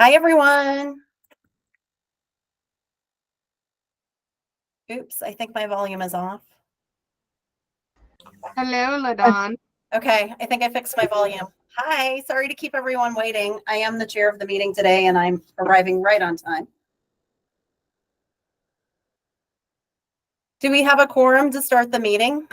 Hi, everyone. Oops, I think my volume is off. Hello, LaDawn. Okay, I think I fixed my volume. Hi, sorry to keep everyone waiting. I am the chair of the meeting today, and I'm arriving right on time. Do we have a quorum to start the meeting?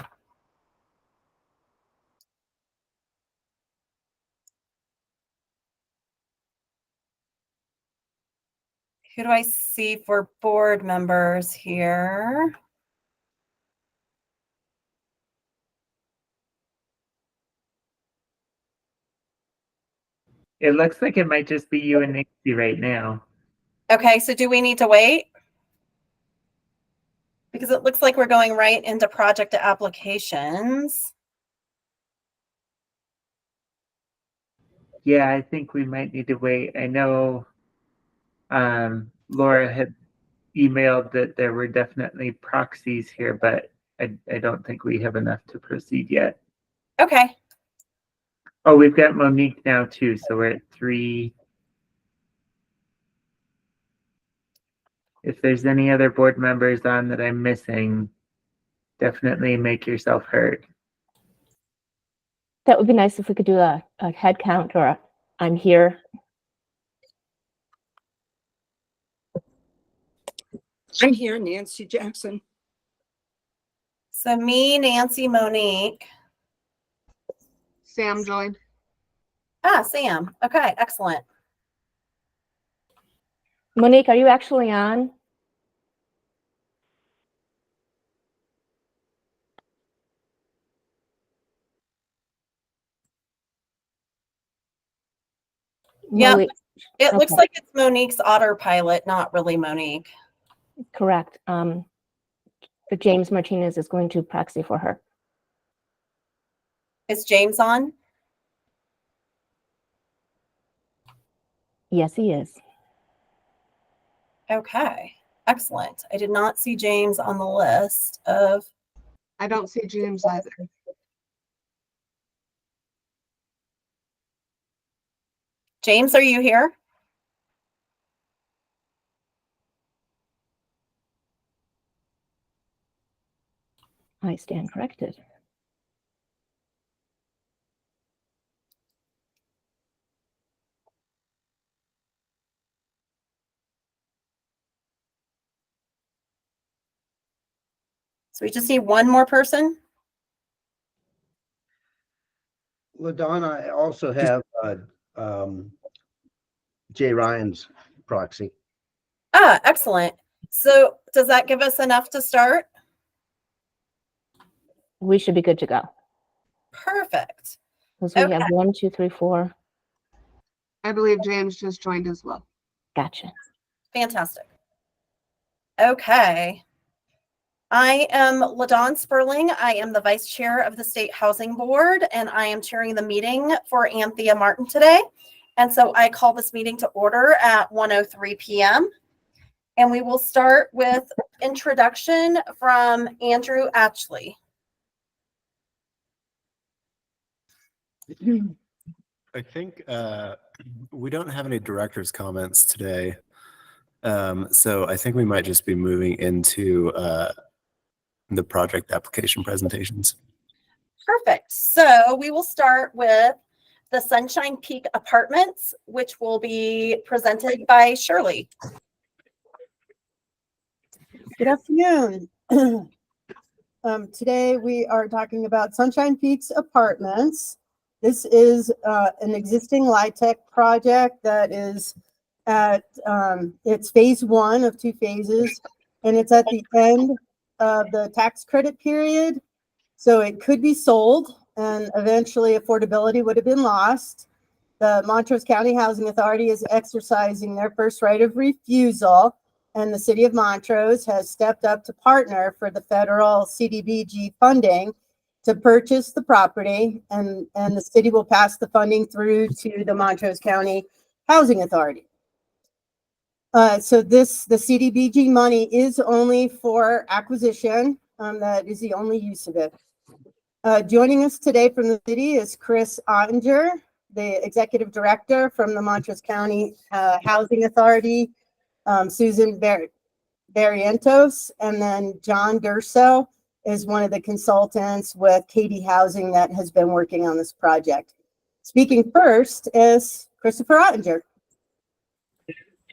Who do I see for board members here? It looks like it might just be you and Nancy right now. Okay, so do we need to wait? Because it looks like we're going right into project applications. Yeah, I think we might need to wait. I know Laura had emailed that there were definitely proxies here, but I don't think we have enough to proceed yet. Okay. Oh, we've got Monique now too, so we're at 3. If there's any other board members on that I'm missing, definitely make yourself heard. That would be nice if we could do a head count or a I'm here. I'm here, Nancy Jackson. So me, Nancy, Monique. Sam joined. Sam. Okay, excellent. Monique, are you actually on? Yeah, Monique, it looks okay. like it's Monique's autopilot, not really Monique. Correct. But James Martinez is going to proxy for her. Is James on? Yes, he is. Okay, excellent. I did not see James on the list of. I don't see James either. James, are you here? I stand corrected. So we just need one more person. LaDawn, I also have Jay Ryan's proxy. Excellent. So does that give us enough to start? We should be good to go. Perfect. Because we have Okay. 1, 2, 3, 4. I believe James just joined as well. Gotcha. Fantastic. Okay. I am LaDawn Sperling. I am the vice chair of the State Housing Board, and I am chairing the meeting for Anthea Martin today. And so I call this meeting to order at 1:03 p.m. And we will start with introduction from Andrew Atchley. I think we don't have any director's comments today. So I think we might just be moving into the project application presentations. Perfect. So we will start with the Sunshine Peak Apartments, which will be presented by Shirley. Good afternoon. Today we are talking about Sunshine Peaks Apartments. This is an existing LIHTC project that is at it's phase 1 of 2 phases, and it's at the end of the tax credit period. So it could be sold, and eventually affordability would have been lost. The Montrose County Housing Authority is exercising their first right of refusal, and the city of Montrose has stepped up to partner for the federal CDBG funding to purchase the property, and the city will pass the funding through to the Montrose County Housing Authority. So the CDBG money is only for acquisition. That is the only use of it. Joining us today from the city is Chris Ottinger, the executive director from the Montrose County Housing Authority, Susan Barrientos, and then John Durso is one of the consultants with Katie Housing that has been working on this project. Speaking first is Christopher Ottinger.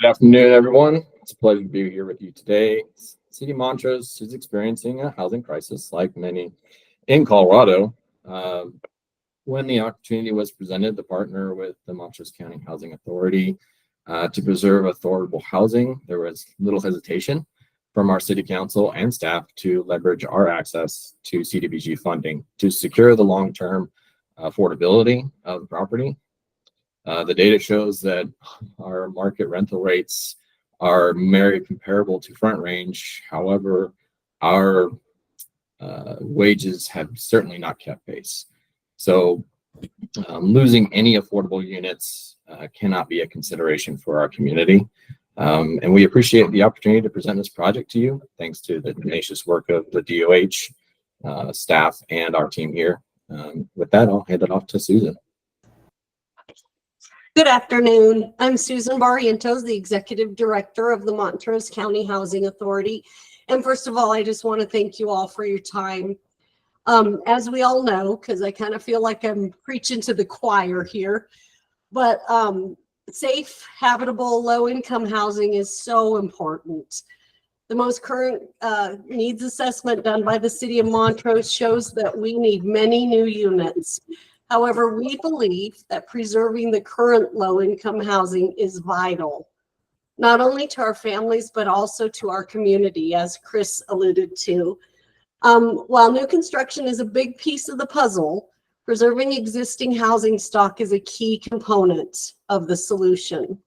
Good afternoon, everyone. It's a pleasure to be here with you today. City of Montrose is experiencing a housing crisis like many in Colorado. When the opportunity was presented to partner with the Montrose County Housing Authority to preserve affordable housing, there was little hesitation from our city council and staff to leverage our access to CDBG funding to secure the long-term affordability of the property. The data shows that our market rental rates are very comparable to Front Range. However, our wages have certainly not kept pace. So losing any affordable units cannot be a consideration for our community. And we appreciate the opportunity to present this project to you, thanks to the tenacious work of the DOH staff and our team here. With that, I'll hand it off to Susan. Good afternoon. I'm Susan Barrientos, the Executive Director of the Montrose County Housing Authority. And first of all, I just want to thank you all for your time. As we all know, because I kind of feel like I'm preaching to the choir here, but safe, habitable, low-income housing is so important. The most current needs assessment done by the City of Montrose shows that we need many new units. However, we believe that preserving the current low-income housing is vital, not only to our families, but also to our community, as Chris alluded to. While new construction is a big piece of the puzzle, preserving existing housing stock is a key component of the solution.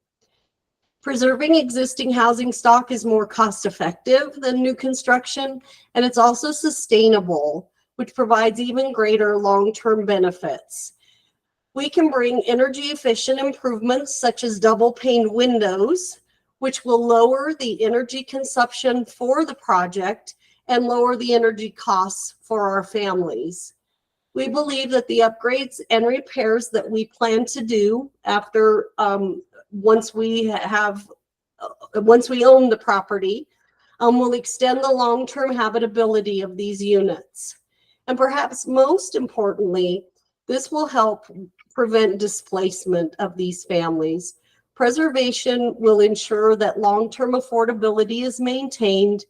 Preserving existing housing stock is more cost-effective than new construction, and it's also sustainable, which provides even greater long-term benefits. We can bring energy-efficient improvements such as double-pane windows, which will lower the energy consumption for the project and lower the energy costs for our families. We believe that the upgrades and repairs that we plan to do after once we own the property will extend the long-term habitability of these units. And perhaps most importantly, this will help prevent displacement of these families. Preservation will ensure that long-term affordability is maintained,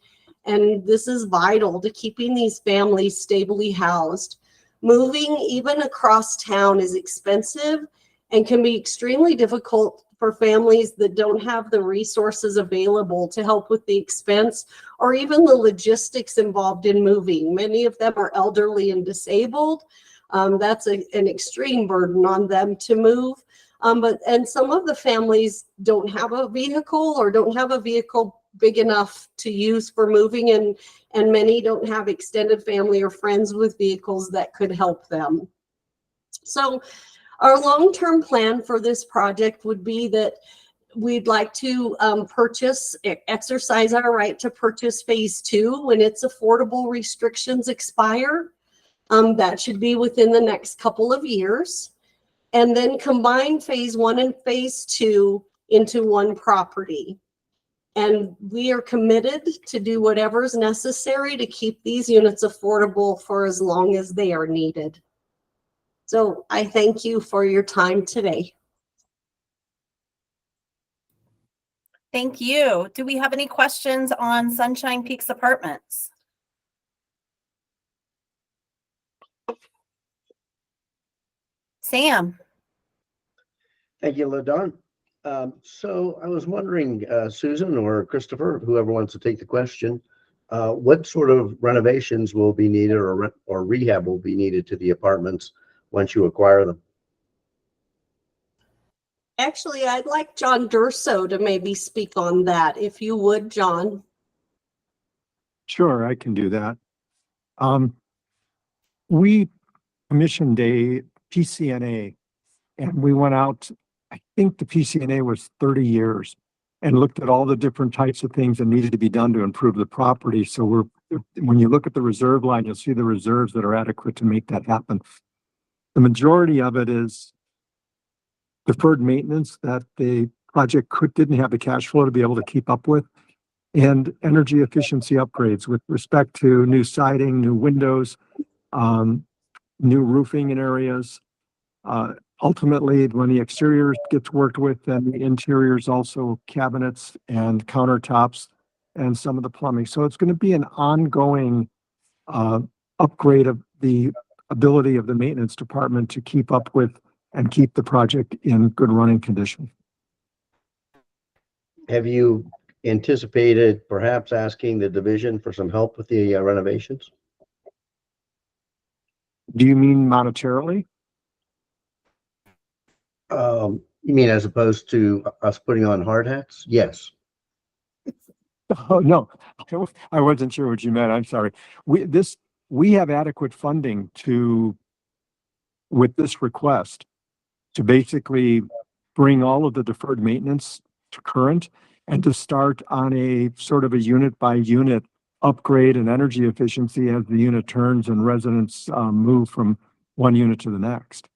and this is vital to keeping these families stably housed. Moving even across town is expensive and can be extremely difficult for families that don't have the resources available to help with the expense or even the logistics involved in moving. Many of them are elderly and disabled. That's an extreme burden on them to move. And some of the families don't have a vehicle or don't have a vehicle big enough to use for moving, and many don't have extended family or friends with vehicles that could help them. So our long-term plan for this project would be that we'd like to exercise our right to purchase phase 2 when its affordable restrictions expire. That should be within the next couple of years. And then combine phase 1 and phase 2 into one property. And we are committed to do whatever is necessary to keep these units affordable for as long as they are needed. So I thank you for your time today. Thank you. Do we have any questions on Sunshine Peaks Apartments? Sam? Thank you, LaDon. So I was wondering, Susan or Christopher, whoever wants to take the question, what sort of renovations will be needed or rehab will be needed to the apartments once you acquire them? Actually, I'd like John Durso to maybe speak on that, if you would, John. Sure, I can do that. We commissioned a PCNA, and we went out, I think the PCNA was 30 years, and looked at all the different types of things that needed to be done to improve the property. So when you look at the reserve line, you'll see the reserves that are adequate to make that happen. The majority of it is deferred maintenance that the project didn't have the cash flow to be able to keep up with, and energy efficiency upgrades with respect to new siding, new windows, new roofing in areas. Ultimately, when the exterior gets worked with, then the interiors also cabinets and countertops and some of the plumbing. So it's going to be an ongoing upgrade of the ability of the maintenance department to keep up with and keep the project in good running condition. Have you anticipated perhaps asking the division for some help with the renovations? Do you mean monetarily? You mean as opposed to us putting on hard hats? Yes. Oh, no, I wasn't sure what you meant. I'm sorry. We have adequate funding with this request to basically bring all of the deferred maintenance to current and to start on a sort of a unit by unit upgrade and energy efficiency as the unit turns and residents move from one unit to the next.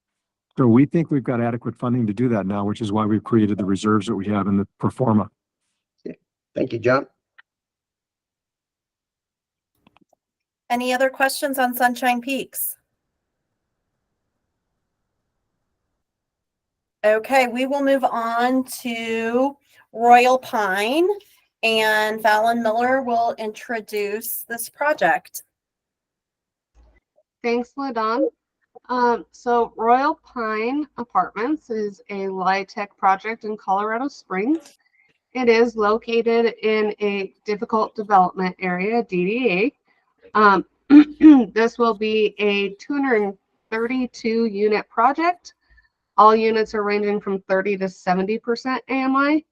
So we think we've got adequate funding to do that now, which is why we've created the reserves that we have in the pro forma. Thank you, John. Any other questions on Sunshine Peaks? Okay, we will move on to Royal Pine, and Fallon Miller will introduce this project. Thanks, LaDon. So Royal Pine Apartments is a LIHTC project in Colorado Springs. It is located in a difficult development area, DDA. This will be a 232 unit project. All units are ranging from 30 to 70% AMI.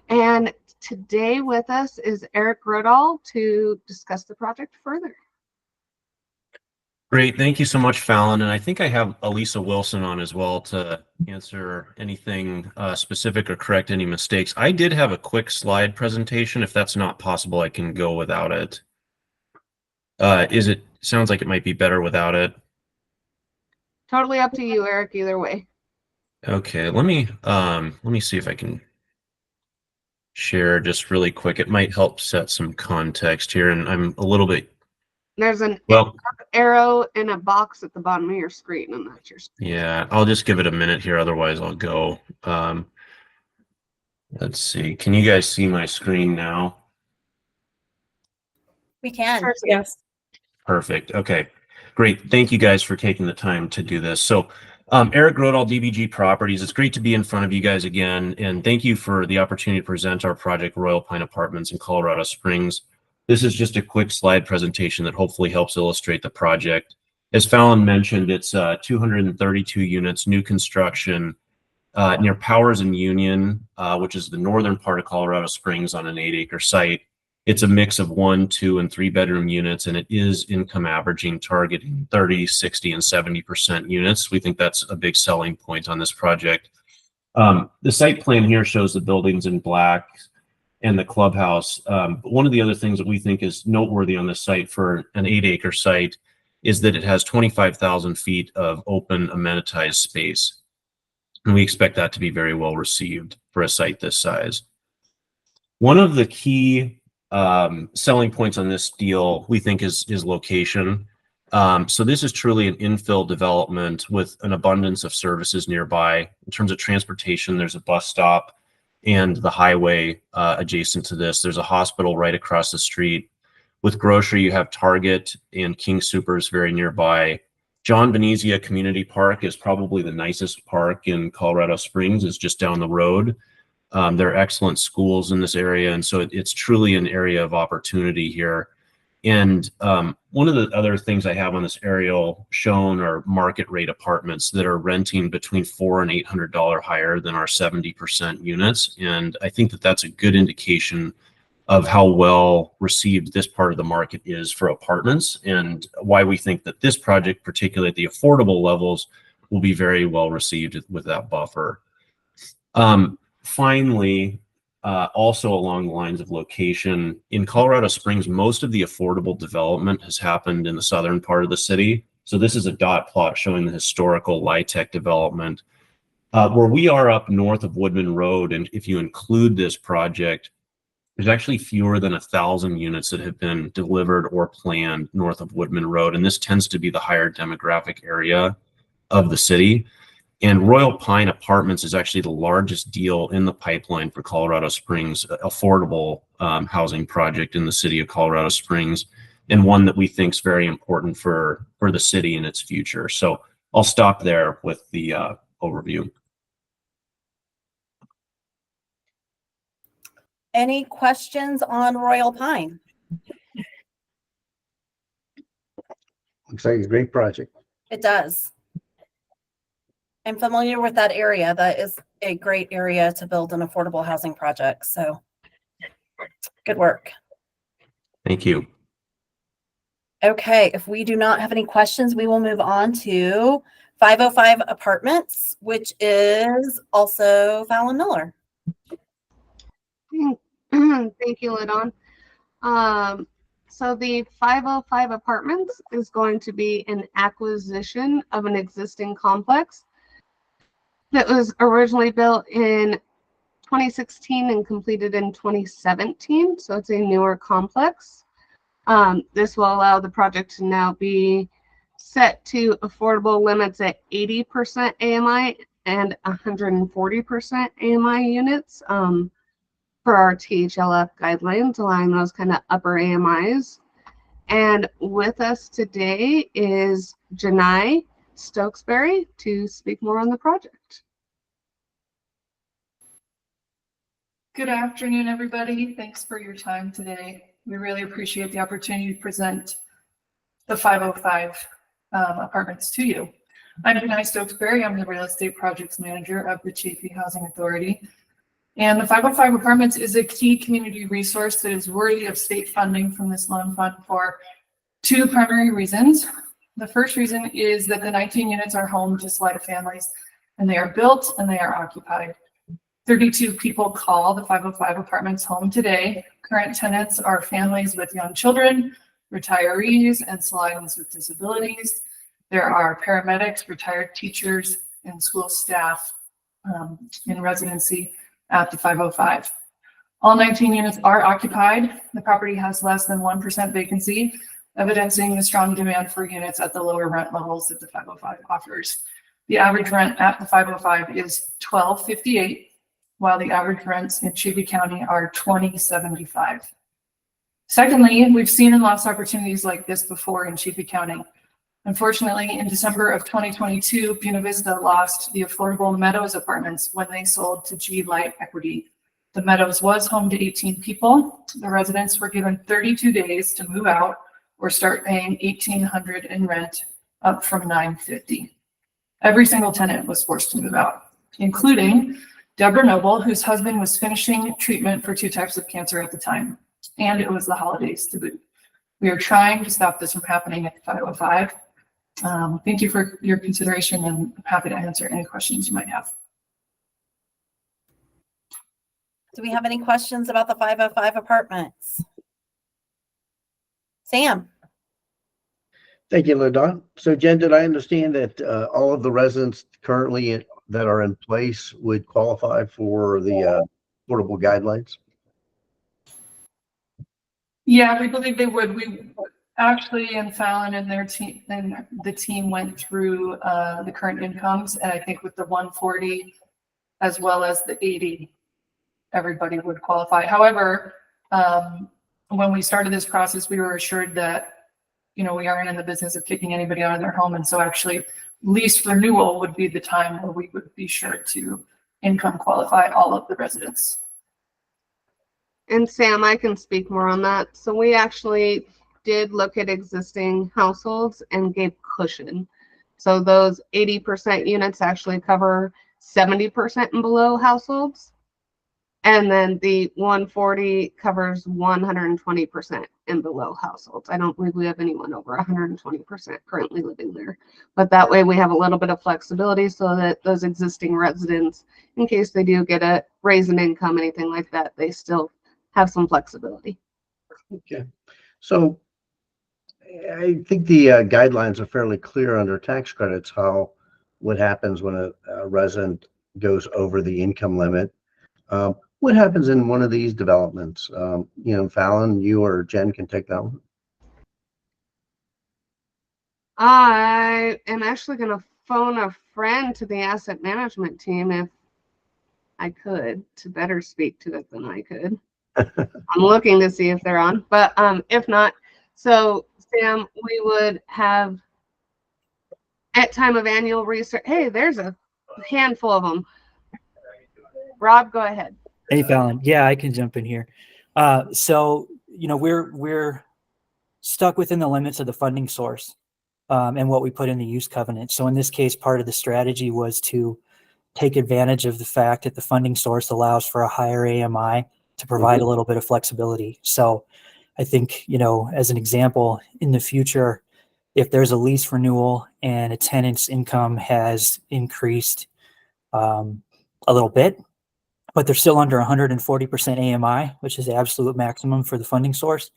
And today with us is Eric Rodall to discuss the project further. Great. Thank you so much, Fallon. And I think I have Elisa Wilson on as well to answer anything specific or correct any mistakes. I did have a quick slide presentation. If that's not possible, I can go without it. Sounds like it might be better without it. Totally up to you, Eric, either way. Okay, let me see if I can share just really quick. It might help set some context here, and I'm a little bit There's an arrow in a box at the bottom of your screen, and that's your screen. Yeah, I'll just give it a minute here, otherwise I'll go. Let's see. Can you guys see my screen now? We can. Yes. Perfect. Okay, great. Thank you guys for taking the time to do this. So Eric Rodall, DBG Properties. It's great to be in front of you guys again, and thank you for the opportunity to present our project, Royal Pine Apartments in Colorado Springs. This is just a quick slide presentation that hopefully helps illustrate the project. As Fallon mentioned, it's 232 units, new construction near Powers and Union, which is the northern part of Colorado Springs on an 8-acre site. It's a mix of 1, 2, and 3 bedroom units, and it is income averaging, targeting 30, 60, and 70% units. We think that's a big selling point on this project. The site plan here shows the buildings in black and the clubhouse. One of the other things that we think is noteworthy on this site for an 8-acre site is that it has 25,000 feet of open amenitized space. And we expect that to be very well received for a site this size. One of the key selling points on this deal, we think, is location. So this is truly an infill development with an abundance of services nearby. In terms of transportation, there's a bus stop and the highway adjacent to this. There's a hospital right across the street. With grocery, you have Target and King Soopers very nearby. John Venezia Community Park is probably the nicest park in Colorado Springs. It's just down the road. There are excellent schools in this area, and so it's truly an area of opportunity here. And one of the other things I have on this aerial shown are market rate apartments that are renting between $400 and $800 higher than our 70% units. And I think that that's a good indication of how well received this part of the market is for apartments, and why we think that this project, particularly at the affordable levels, will be very well received with that buffer. Finally, also along the lines of location, in Colorado Springs, most of the affordable development has happened in the southern part of the city. So this is a dot plot showing the historical LIHTC development. Where we are up north of Woodman Road, and if you include this project, there's actually fewer than 1,000 units that have been delivered or planned north of Woodman Road, and this tends to be the higher demographic area of the city. And Royal Pine Apartments is actually the largest deal in the pipeline for Colorado Springs, affordable housing project in the city of Colorado Springs, and one that we think is very important for the city and its future. So I'll stop there with the overview. Any questions on Royal Pine? Looks like a great project. It does. I'm familiar with that area. That is a great area to build an affordable housing project. So good work. Thank you. Okay, if we do not have any questions, we will move on to 505 Apartments, which is also Fallon Miller. Thank you, Ladon. So the 505 Apartments is going to be an acquisition of an existing complex that was originally built in 2016 and completed in 2017. So it's a newer complex. This will allow the project to now be set to affordable limits at 80% AMI and 140% AMI units for our THLF guidelines, allowing those kind of upper AMIs. And with us today is Janai Stokesbury to speak more on the project. Good afternoon, everybody. Thanks for your time today. We really appreciate the opportunity to present the 505 apartments to you. I'm Janai Stokesbury. I'm the Real Estate Projects Manager of the Chaffee Housing Authority. And the 505 Apartments is a key community resource that is worthy of state funding from this loan fund for two primary reasons. The first reason is that the 19 units are home to Salida families, and they are built and they are occupied. 32 people call the 505 Apartments home today. Current tenants are families with young children, retirees, and Salidans with disabilities. There are paramedics, retired teachers, and school staff in residency at the 505. All 19 units are occupied. The property has less than 1% vacancy, evidencing the strong demand for units at the lower rent levels that the 505 offers. The average rent at the 505 is $12.58, while the average rents in Chaffee County are $20.75. Secondly, we've seen and lost opportunities like this before in Chaffee County. Unfortunately, in December of 2022, Buena Vista lost the affordable Meadows Apartments when they sold to G Light Equity. The Meadows was home to 18 people. The residents were given 32 days to move out or start paying $1,800 in rent, up from $950. Every single tenant was forced to move out, including Deborah Noble, whose husband was finishing treatment for 2 types of cancer at the time, and it was the holidays to boot. We are trying to stop this from happening at the 505. Thank you for your consideration, and I'm happy to answer any questions you might have. Do we have any questions about the 505 Apartments? Sam? Thank you, Ladon. So Jen, did I understand that all of the residents currently that are in place would qualify for the affordable guidelines? Yeah, we believe they would. We actually, and Fallon and their team and the team went through the current incomes, and I think with the 140 as well as the 80, everybody would qualify. However, when we started this process, we were assured that, you know, we aren't in the business of kicking anybody out of their home, and so actually lease renewal would be the time where we would be sure to income qualify all of the residents. And Sam, I can speak more on that. So we actually did look at existing households and gave cushion. So those 80% units actually cover 70% and below households. And then the 140 covers 120% and below households. I don't believe we have anyone over 120% currently living there. But that way we have a little bit of flexibility so that those existing residents, in case they do get a raise in income, anything like that, they still have some flexibility. Okay. So I think the guidelines are fairly clear under tax credits, what happens when a resident goes over the income limit. What happens in one of these developments? Fallon, you or Jen can take that one. I am actually going to phone a friend to the asset management team if I could, to better speak to it than I could. I'm looking to see if they're on, but if not, so Sam, we would have at time of annual research. Hey, there's a handful of them. Rob, go ahead. Hey, Fallon. Yeah, I can jump in here. So, we're stuck within the limits of the funding source and what we put in the use covenant. So in this case, part of the strategy was to take advantage of the fact that the funding source allows for a higher AMI to provide a little bit of flexibility. So I think, as an example, in the future, if there's a lease renewal and a tenant's income has increased a little bit, but they're still under 140% AMI, which is the absolute maximum for the funding source,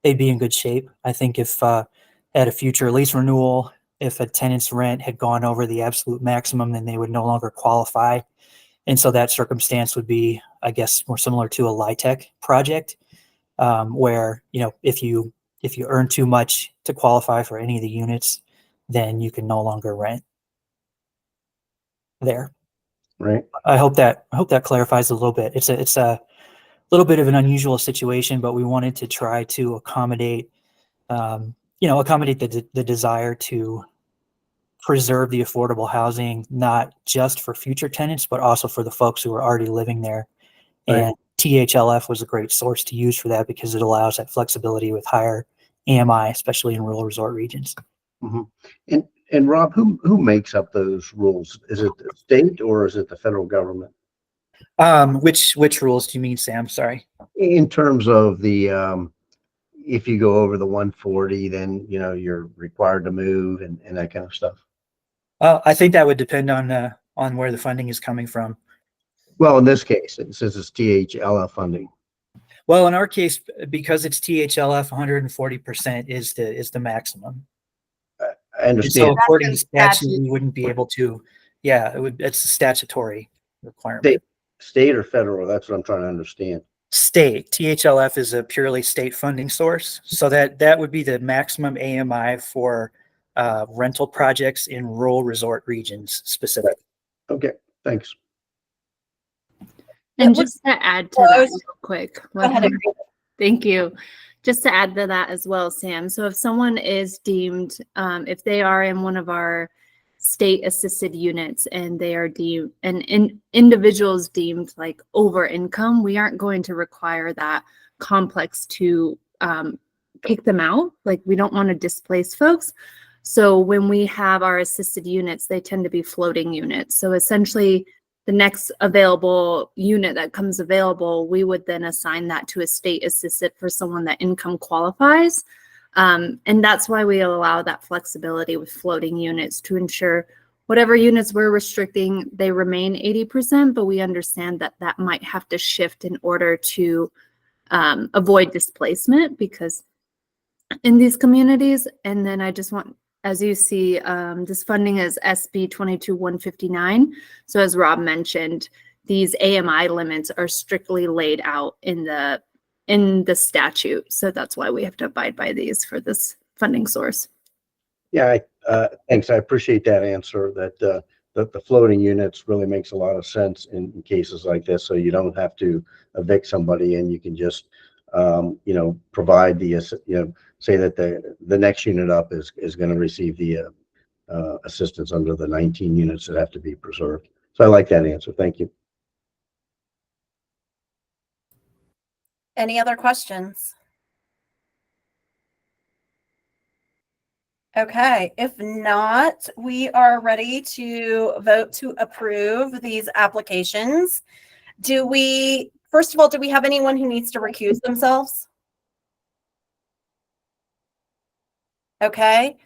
they'd be in good shape. I think if at a future lease renewal, if a tenant's rent had gone over the absolute maximum, then they would no longer qualify. And so that circumstance would be, I guess, more similar to a LIHTC project, where, if you earn too much to qualify for any of the units, then you can no longer rent there. Right. I hope that clarifies a little bit. It's a little bit of an unusual situation, but we wanted to try to accommodate the desire to preserve the affordable housing, not just for future tenants, but also for the folks who are already living there. Right. And THLF was a great source to use for that because it allows that flexibility with higher AMI, especially in rural resort regions. Mm-hmm. And Rob, who makes up those rules? Is it the state or is it the federal government? Which rules do you mean, Sam? Sorry. In terms of the, if you go over the 140, then, you're required to move and that kind of stuff. I think that would depend on where the funding is coming from. Well, in this case, it says it's THLF funding. Well, in our case, because it's THLF, 140% is the maximum. I understand. So according to statute, we wouldn't be able to. Yeah, it's a statutory requirement. State or federal? That's what I'm trying to understand. State. THLF is a purely state funding source, so that would be the maximum AMI for rental projects in rural resort regions specific. Okay, thanks. And just to add to that real quick. Go ahead. Thank you. Just to add to that as well, Sam. So if someone is deemed, if they are in one of our state assisted units and they are deemed, and individuals deemed like over income, we aren't going to require that complex to kick them out. Like, we don't want to displace folks. So when we have our assisted units, they tend to be floating units. So essentially, the next available unit that comes available, we would then assign that to a state assisted for someone that income qualifies. And that's why we allow that flexibility with floating units to ensure whatever units we're restricting, they remain 80%, but we understand that that might have to shift in order to avoid displacement because in these communities. And then I just want, as you see, this funding is SB 22-159. So as Rob mentioned, these AMI limits are strictly laid out in the statute. So that's why we have to abide by these for this funding source. Yeah, thanks. I appreciate that answer. That the floating units really makes a lot of sense in cases like this. So you don't have to evict somebody, and you can just provide the say that the next unit up is going to receive the assistance under the 19 units that have to be preserved. So I like that answer. Thank you. Any other questions? Okay, if not, we are ready to vote to approve these applications. First of all, do we have anyone who needs to recuse themselves? Okay,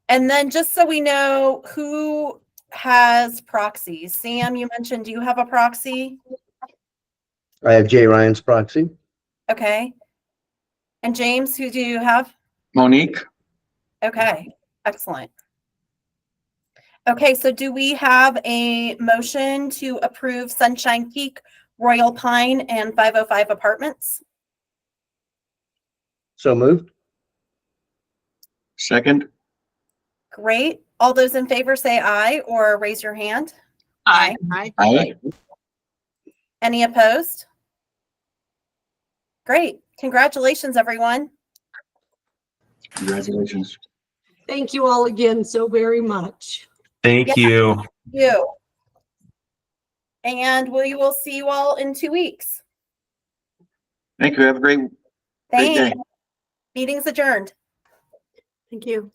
and then just so we know who has proxies. Sam, you mentioned, do you have a proxy? I have Jay Ryan's proxy. Okay. And James, who do you have? Monique. Okay, excellent. Okay, so do we have a motion to approve Sunshine Peak, Royal Pine, and 505 apartments? So moved. Second. Great. All those in favor say aye or raise your hand. Aye. Aye. Any opposed? Great. Congratulations, everyone. Congratulations. Thank you all again so very much. Thank Yeah. you. You. And we will see you all in 2 weeks. Thank you. Have a great day. Thanks. Meeting's adjourned. Thank you.